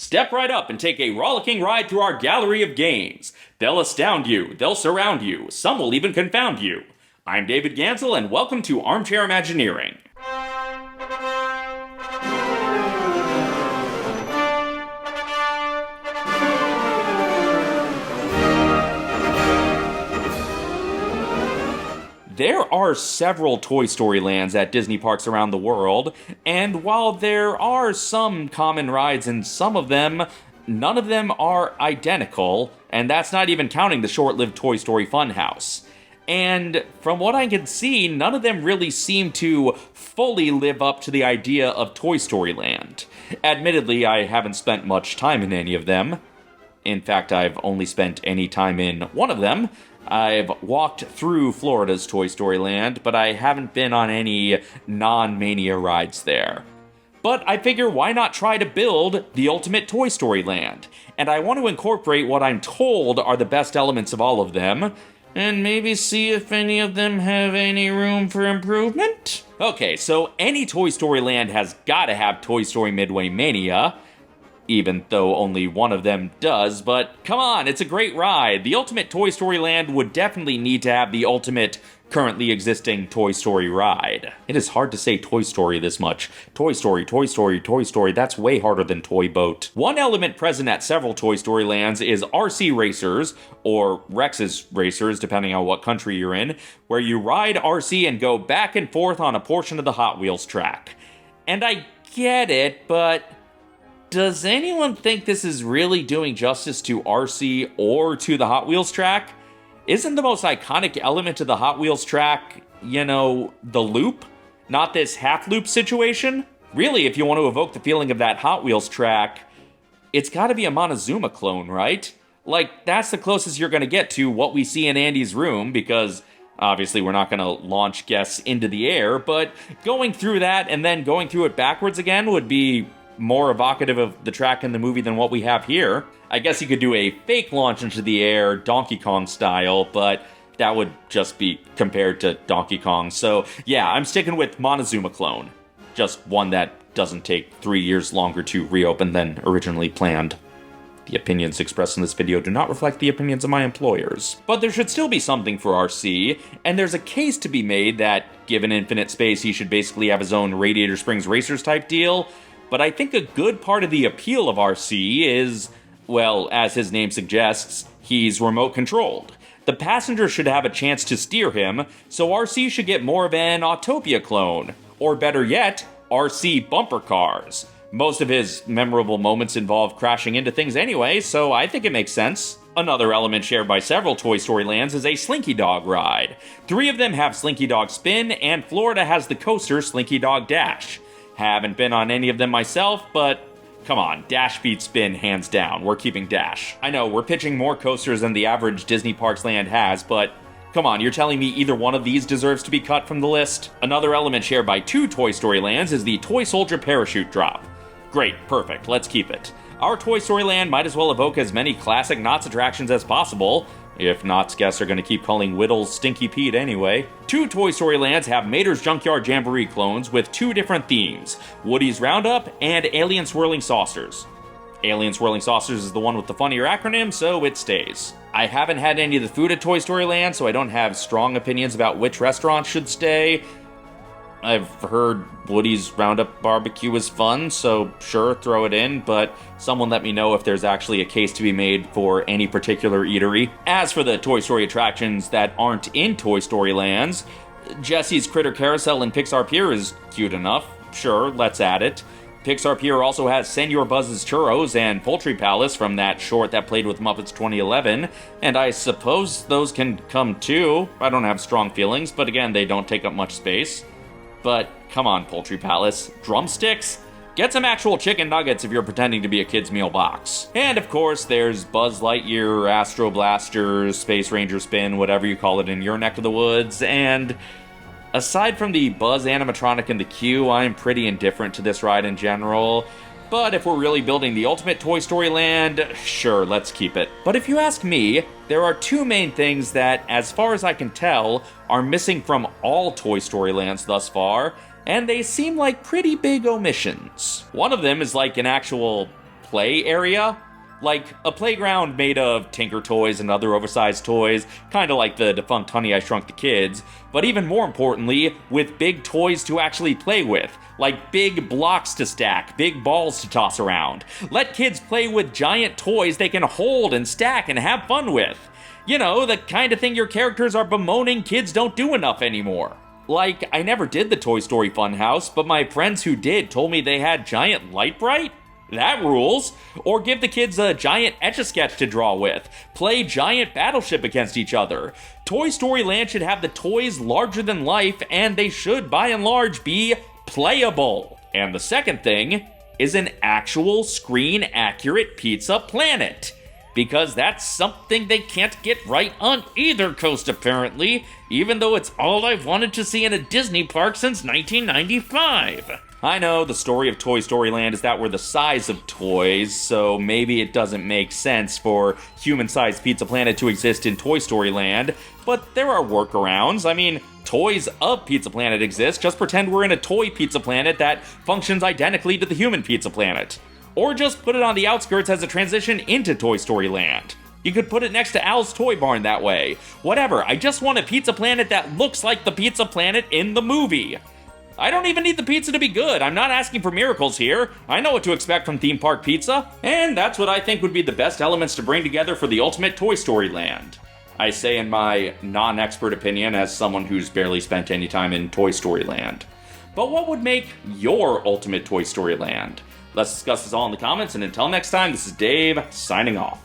Step right up and take a rollicking ride through our gallery of games. They'll astound you, they'll surround you, some will even confound you. I'm David Gansel, and welcome to Armchair Imagineering. There are several Toy Story lands at Disney parks around the world, and while there are some common rides in some of them, none of them are identical, and that's not even counting the short-lived Toy Story Funhouse. And from what I can see, none of them really seem to fully live up to the idea of Toy Story Land. Admittedly, I haven't spent much time in any of them. In fact, I've only spent any time in one of them. I've walked through Florida's Toy Story Land, but I haven't been on any non-Mania rides there. But I figure why not try to build the ultimate Toy Story Land? And I want to incorporate what I'm told are the best elements of all of them, and maybe see if any of them have any room for improvement? Okay, so any Toy Story Land has gotta have Toy Story Midway Mania, even though only one of them does, but come on, it's a great ride. The ultimate Toy Story Land would definitely need to have the ultimate currently existing Toy Story ride. It is hard to say Toy Story this much. Toy Story, Toy Story, Toy Story, that's way harder than Toy Boat. One element present at several Toy Story lands is RC Racers, or Rex's Racers, depending on what country you're in, where you ride RC and go back and forth on a portion of the Hot Wheels track. And I get it, but does anyone think this is really doing justice to RC or to the Hot Wheels track? Isn't the most iconic element of the Hot Wheels track, the loop? Not this half-loop situation? Really, if you want to evoke the feeling of that Hot Wheels track, it's gotta be a Montezuma clone, right? Like, that's the closest you're gonna get to what we see in Andy's room, because obviously we're not gonna launch guests into the air, but going through that and then going through it backwards again would be more evocative of the track in the movie than what we have here. I guess you could do a fake launch into the air, Donkey Kong style, but that would just be compared to Donkey Kong. So yeah, I'm sticking with Montezuma clone. Just one that doesn't take 3 years longer to reopen than originally planned. The opinions expressed in this video do not reflect the opinions of my employers. But there should still be something for RC, and there's a case to be made that, given infinite space, he should basically have his own Radiator Springs Racers type deal. But I think a good part of the appeal of RC is, well, as his name suggests, he's remote controlled. The passenger should have a chance to steer him, so RC should get more of an Autopia clone. Or better yet, RC bumper cars. Most of his memorable moments involve crashing into things anyway, so I think it makes sense. Another element shared by several Toy Story lands is a Slinky Dog ride. 3 of them have Slinky Dog Spin, and Florida has the coaster Slinky Dog Dash. Haven't been on any of them myself, but come on, Dash beats Spin hands down. We're keeping Dash. I know, we're pitching more coasters than the average Disney Parks land has, but come on, you're telling me either one of these deserves to be cut from the list? Another element shared by 2 Toy Story lands is the Toy Soldier Parachute Drop. Great, perfect, let's keep it. Our Toy Story land might as well evoke as many classic Knott's attractions as possible, if Knott's guests are going to keep calling Whittles Stinky Pete anyway. 2 Toy Story lands have Mater's Junkyard Jamboree clones with 2 different themes, Woody's Roundup and Alien Swirling Saucers. Alien Swirling Saucers is the one with the funnier acronym, so it stays. I haven't had any of the food at Toy Story Land, so I don't have strong opinions about which restaurants should stay. I've heard Woody's Roundup Barbecue is fun, so sure, throw it in, but someone let me know if there's actually a case to be made for any particular eatery. As for the Toy Story attractions that aren't in Toy Story lands, Jesse's Critter Carousel in Pixar Pier is cute enough. Sure, let's add it. Pixar Pier also has Senor Buzz's Churros and Poultry Palace from that short that played with Muppets 2011, and I suppose those can come too. I don't have strong feelings, but again, they don't take up much space. But come on, Poultry Palace. Drumsticks? Get some actual chicken nuggets if you're pretending to be a kid's meal box. And of course, there's Buzz Lightyear, Astro Blaster, Space Ranger Spin, whatever you call it in your neck of the woods, and aside from the Buzz animatronic in the queue, I'm pretty indifferent to this ride in general. But if we're really building the ultimate Toy Story land, sure, let's keep it. But if you ask me, there are 2 main things that, as far as I can tell, are missing from all Toy Story lands thus far, and they seem like pretty big omissions. One of them is like an actual play area. Like a playground made of Tinker Toys and other oversized toys, kind of like the defunct Honey, I Shrunk the Kids, but even more importantly, with big toys to actually play with, like big blocks to stack, big balls to toss around. Let kids play with giant toys they can hold and stack and have fun with. You know, the kind of thing your characters are bemoaning kids don't do enough anymore. Like, I never did the Toy Story Funhouse, but my friends who did told me they had giant Light-Brite. That rules. Or give the kids a giant Etch-a-Sketch to draw with. Play giant Battleship against each other. Toy Story Land should have the toys larger than life, and they should, by and large, be playable. And the second thing is an actual screen-accurate Pizza Planet. Because that's something they can't get right on either coast, apparently, even though it's all I've wanted to see in a Disney park since 1995. I know the story of Toy Story Land is that we're the size of toys, so maybe it doesn't make sense for human-sized Pizza Planet to exist in Toy Story Land, but there are workarounds. I mean, toys of Pizza Planet exist, just pretend we're in a toy Pizza Planet that functions identically to the human Pizza Planet. Or just put it on the outskirts as a transition into Toy Story Land. You could put it next to Al's Toy Barn that way. Whatever, I just want a Pizza Planet that looks like the Pizza Planet in the movie. I don't even need the pizza to be good. I'm not asking for miracles here. I know what to expect from theme park pizza, and that's what I think would be the best elements to bring together for the ultimate Toy Story Land. I say in my non-expert opinion as someone who's barely spent any time in Toy Story Land. But what would make your ultimate Toy Story Land? Let's discuss this all in the comments, and until next time, this is Dave, signing off.